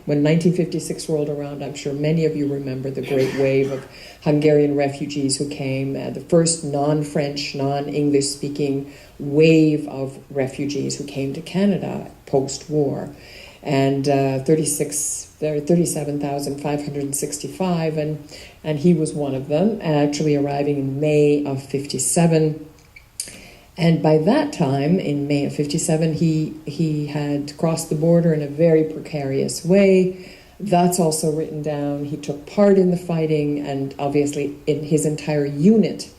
when 1956 rolled around, I'm sure many of you remember the great wave of Hungarian refugees who came, the first non-French, non-English speaking wave of refugees who came to Canada post-war. And 37,565, and he was one of them, actually arriving in May of 57. And by that time, in May of 57, he had crossed the border in a very precarious way. That's also written down. He took part in the fighting, and obviously in his entire unit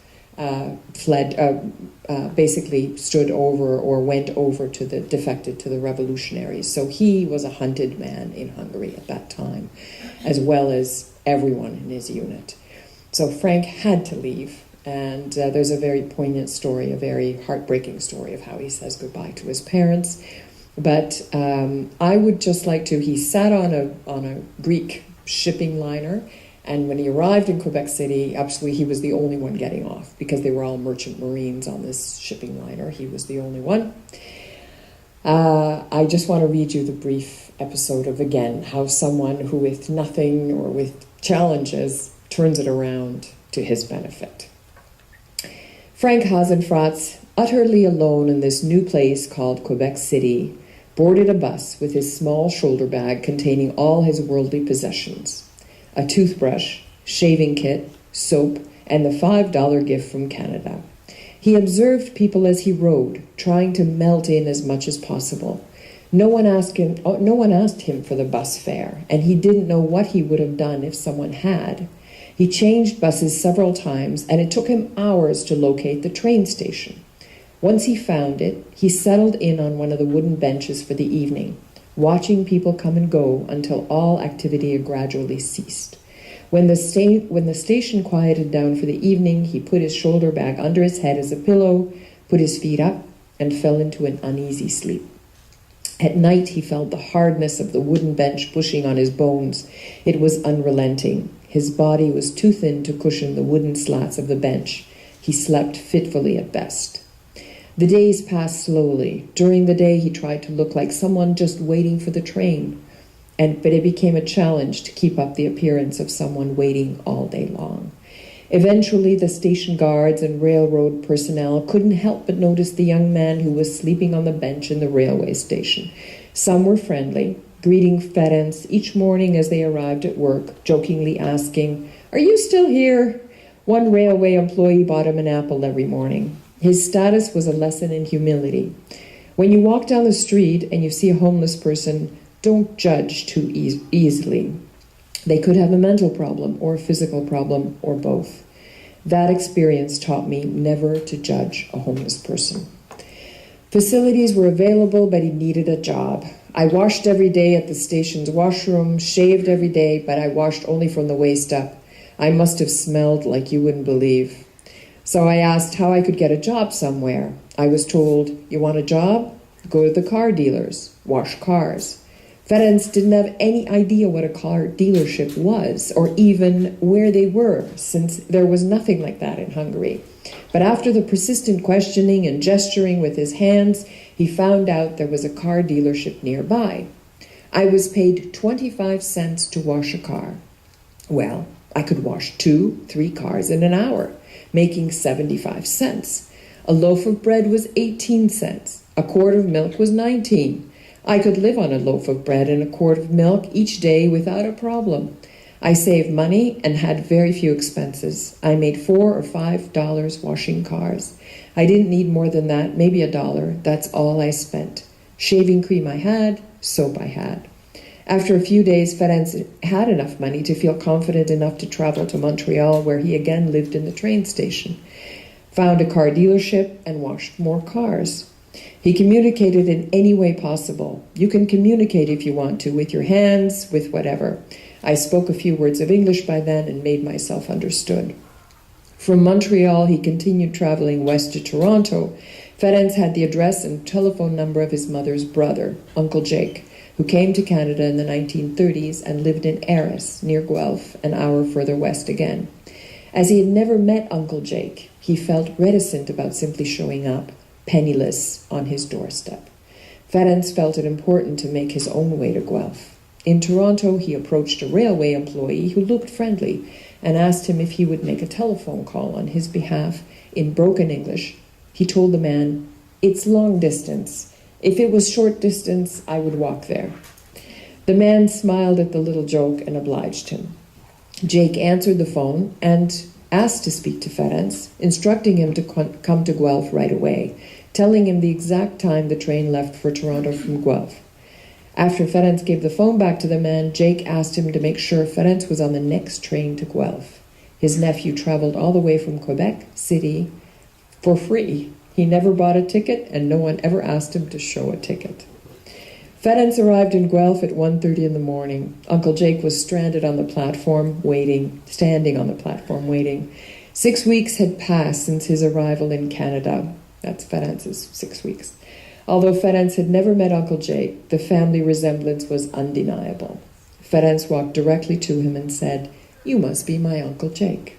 basically stood over or went over to defected to the revolutionaries. So he was a hunted man in Hungary at that time, as well as everyone in his unit. So Frank had to leave. And there's a very poignant story, a very heartbreaking story of how he says goodbye to his parents. But I would just like to, he sat on a Greek shipping liner, and when he arrived in Quebec City, absolutely he was the only one getting off, because they were all merchant marines on this shipping liner. He was the only one. I just want to read you the brief episode of, again, how someone who with nothing or with challenges turns it around to his benefit. Frank Hasenfratz, utterly alone in this new place called Quebec City, boarded a bus with his small shoulder bag containing all his worldly possessions: a toothbrush, shaving kit, soap, and the $5 gift from Canada. He observed people as he rode, trying to melt in as much as possible. No one asked him for the bus fare, and he didn't know what he would have done if someone had. He changed buses several times, and it took him hours to locate the train station. Once he found it, he settled in on one of the wooden benches for the evening, watching people come and go until all activity had gradually ceased. When the station quieted down for the evening, he put his shoulder bag under his head as a pillow, put his feet up, and fell into an uneasy sleep. At night, he felt the hardness of the wooden bench pushing on his bones. It was unrelenting. His body was too thin to cushion the wooden slats of the bench. He slept fitfully at best. The days passed slowly. During the day, he tried to look like someone just waiting for the train, but it became a challenge to keep up the appearance of someone waiting all day long. Eventually, the station guards and railroad personnel couldn't help but notice the young man who was sleeping on the bench in the railway station. Some were friendly, greeting Ferenc each morning as they arrived at work, jokingly asking, "Are you still here?" One railway employee bought him an apple every morning. His status was a lesson in humility. When you walk down the street and you see a homeless person, don't judge too easily. They could have a mental problem or a physical problem or both. That experience taught me never to judge a homeless person. Facilities were available, but he needed a job. I washed every day at the station's washroom, shaved every day, but I washed only from the waist up. I must have smelled like you wouldn't believe. So I asked how I could get a job somewhere. I was told, "You want a job? Go to the car dealers, wash cars." Ferenc didn't have any idea what a car dealership was, or even where they were, since there was nothing like that in Hungary. But after the persistent questioning and gesturing with his hands, he found out there was a car dealership nearby. I was paid 25 cents to wash a car. Well, I could wash 2-3 cars in an hour, making 75 cents. A loaf of bread was 18 cents. A quart of milk was 19. I could live on a loaf of bread and a quart of milk each day without a problem. I saved money and had very few expenses. I made $4 or $5 washing cars. I didn't need more than that, maybe $1. That's all I spent. Shaving cream I had, soap I had. After a few days, Ferenc had enough money to feel confident enough to travel to Montreal, where he again lived in the train station, found a car dealership, and washed more cars. He communicated in any way possible. You can communicate if you want to, with your hands, with whatever. I spoke a few words of English by then and made myself understood. From Montreal, he continued traveling west to Toronto. Ferenc had the address and telephone number of his mother's brother, Uncle Jake, who came to Canada in the 1930s and lived in Arras, near Guelph, an hour further west again. As he had never met Uncle Jake, he felt reticent about simply showing up, penniless, on his doorstep. Ferenc felt it important to make his own way to Guelph. In Toronto, he approached a railway employee who looked friendly and asked him if he would make a telephone call on his behalf in broken English. He told the man, "It's long distance. If it was short distance, I would walk there." The man smiled at the little joke and obliged him. Jake answered the phone and asked to speak to Ferenc, instructing him to come to Guelph right away, telling him the exact time the train left for Toronto from Guelph. After Ferenc gave the phone back to the man, Jake asked him to make sure Ferenc was on the next train to Guelph. His nephew traveled all the way from Quebec City for free. He never bought a ticket, and no one ever asked him to show a ticket. Ferenc arrived in Guelph at 1:30 in the morning. Uncle Jake was stranded on the platform, standing on the platform, waiting. 6 weeks had passed since his arrival in Canada. That's Ferenc's 6 weeks. Although Ferenc had never met Uncle Jake, the family resemblance was undeniable. Ferenc walked directly to him and said, "You must be my Uncle Jake."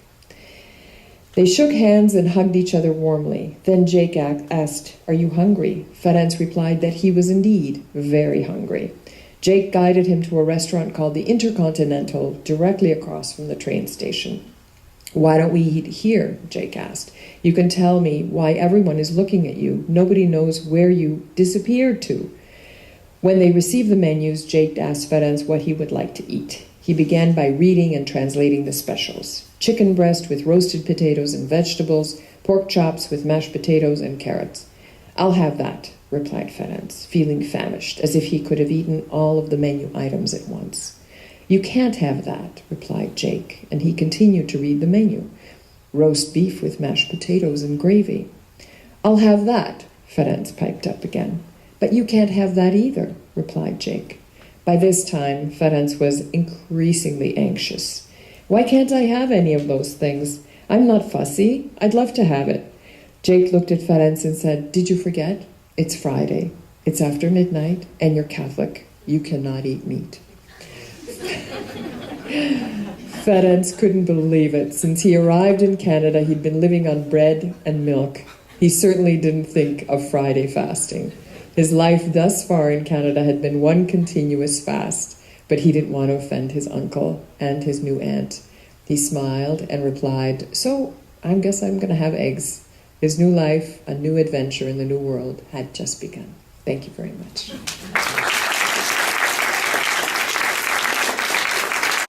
They shook hands and hugged each other warmly. Then Jake asked, "Are you hungry?" Ferenc replied that he was indeed very hungry. Jake guided him to a restaurant called the Intercontinental, directly across from the train station. "Why don't we eat here?" Jake asked. "You can tell me why everyone is looking at you. Nobody knows where you disappeared to." When they received the menus, Jake asked Ferenc what he would like to eat. He began by reading and translating the specials. Chicken breast with roasted potatoes and vegetables, pork chops with mashed potatoes and carrots. "I'll have that," replied Ferenc, feeling famished, as if he could have eaten all of the menu items at once. "You can't have that," replied Jake, and he continued to read the menu. Roast beef with mashed potatoes and gravy. "I'll have that," Ferenc piped up again. "But you can't have that either," replied Jake. By this time, Ferenc was increasingly anxious. "Why can't I have any of those things? I'm not fussy. I'd love to have it." Jake looked at Ferenc and said, "Did you forget? It's Friday. It's after midnight, and you're Catholic. You cannot eat meat." Ferenc couldn't believe it. Since he arrived in Canada, he'd been living on bread and milk. He certainly didn't think of Friday fasting. His life thus far in Canada had been one continuous fast, but he didn't want to offend his uncle and his new aunt. He smiled and replied, "So, I guess I'm going to have eggs." His new life, a new adventure in the new world, had just begun. Thank you very much.